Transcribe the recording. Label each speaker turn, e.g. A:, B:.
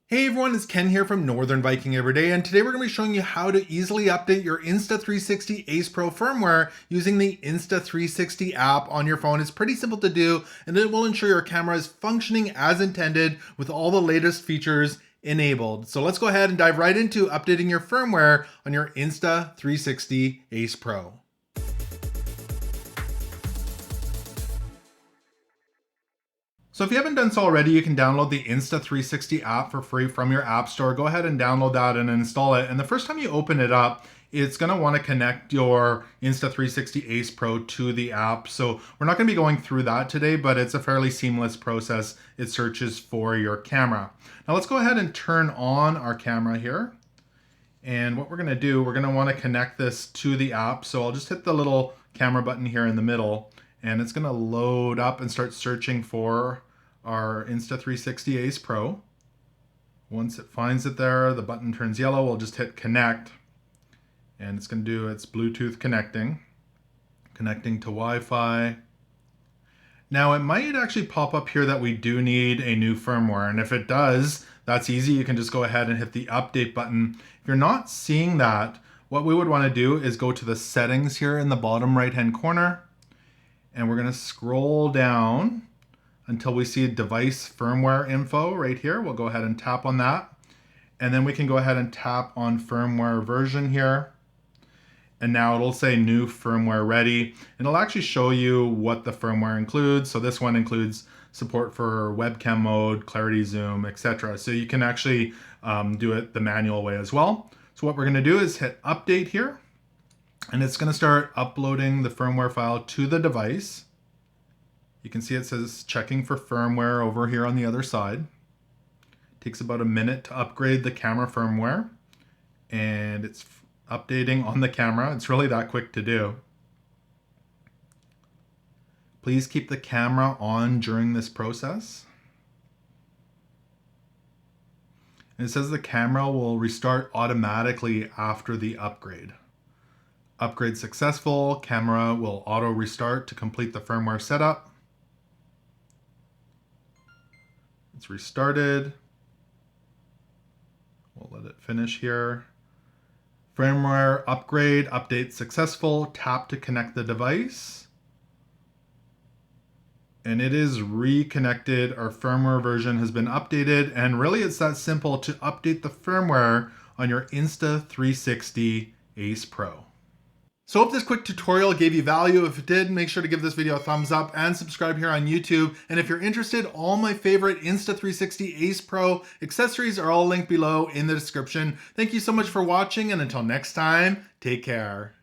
A: Hey everyone, it's Ken here from Northern Viking Everyday, and today we're going to be showing you how to easily update your Insta360 Ace Pro firmware using the Insta360 app on your phone. It's pretty simple to do, and it will ensure your camera is functioning as intended with all the latest features enabled. So let's go ahead and dive right into updating your firmware on your Insta360 Ace Pro. So if you haven't done so already, you can download the Insta360 app for free from your app store. Go ahead and download that and install it. And the first time you open it up, it's going to want to connect your Insta360 Ace Pro to the app. So we're not going to be going through that today, but it's a fairly seamless process. It searches for your camera. Now let's go ahead and turn on our camera here. And what we're going to do, we're going to want to connect this to the app. So I'll just hit the little camera button here in the middle, and it's going to load up and start searching for our Insta360 Ace Pro. Once it finds it there, the button turns yellow. We'll just hit connect, and it's going to do its Bluetooth connecting to Wi-Fi. Now it might actually pop up here that we do need a new firmware, and if it does, that's easy. You can just go ahead and hit the update button. If you're not seeing that, what we would want to do is go to the settings here in the bottom right hand corner, and we're going to scroll down until we see device firmware info right here. We'll go ahead and tap on that. And then we can go ahead and tap on firmware version here. And now it'll say new firmware ready. And it'll actually show you what the firmware includes. So this one includes support for webcam mode, clarity zoom, etc. So you can actually do it the manual way as well. So what we're gonna do is hit update here. And it's gonna start uploading the firmware file to the device. You can see it says checking for firmware over here on the other side. It takes about a minute to upgrade the camera firmware, and it's updating on the camera. It's really that quick to do. Please keep the camera on during this process. And it says the camera will restart automatically after the upgrade. Upgrade successful. Camera will auto restart to complete the firmware setup. It's restarted. We'll let it finish here. Firmware upgrade, update successful. Tap to connect the device. And it is reconnected. Our firmware version has been updated. And really it's that simple to update the firmware on your Insta360 Ace Pro. So I hope this quick tutorial gave you value. If it did, make sure to give this video a thumbs up and subscribe here on YouTube. And if you're interested, all my favorite Insta360 Ace Pro accessories are all linked below in the description. Thank you so much for watching, and until next time, take care.